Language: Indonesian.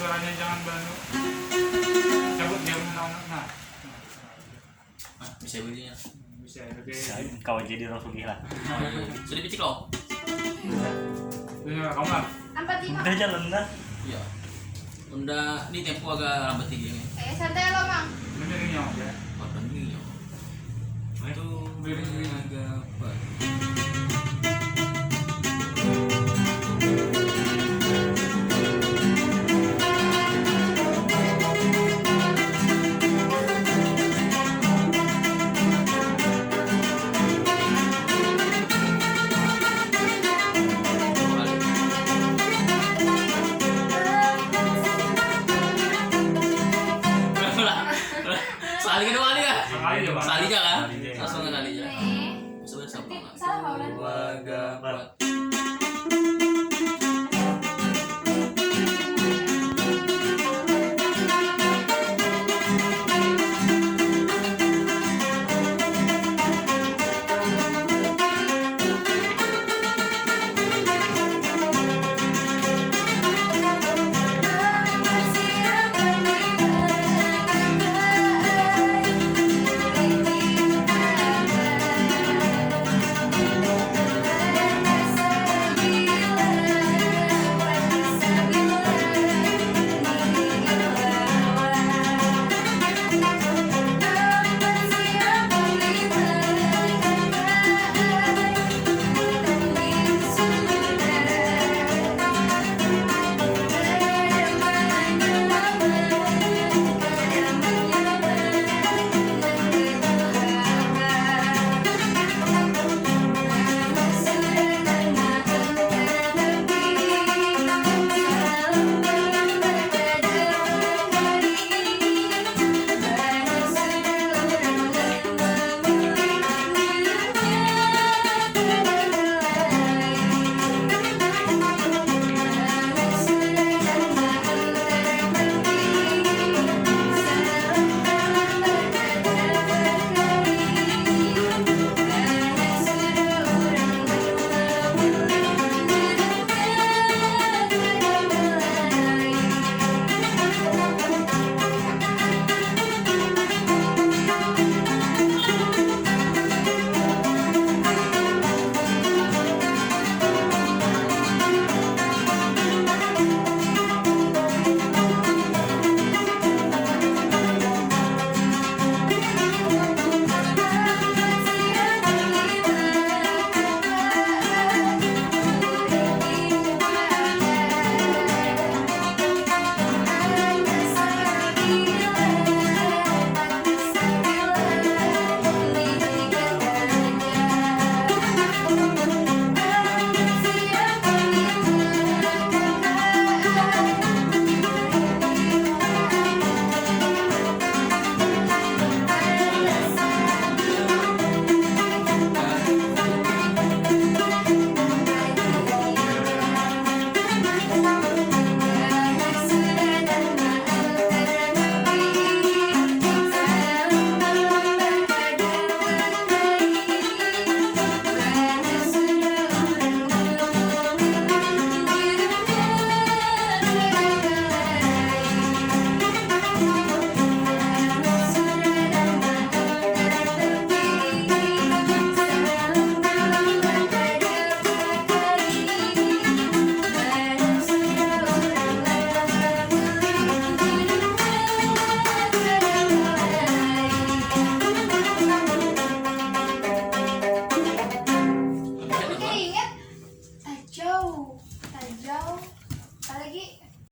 suaranya jangan banu. Cabut dia anak. Nah. Bisa begini ya. Bisa oke. Kau jadi orang sugih lah. Sudah picik loh. Ini kamu lah. Udah jalan dah. Iya. Unda ini tempo agak lambat tinggi ini. Santai lo, Mang. Benerin ya, ya. Apa nih ya? Itu Bering agak apa? Sekali kedua kali kan? Sekali aja, Bang. Sekali aja kan?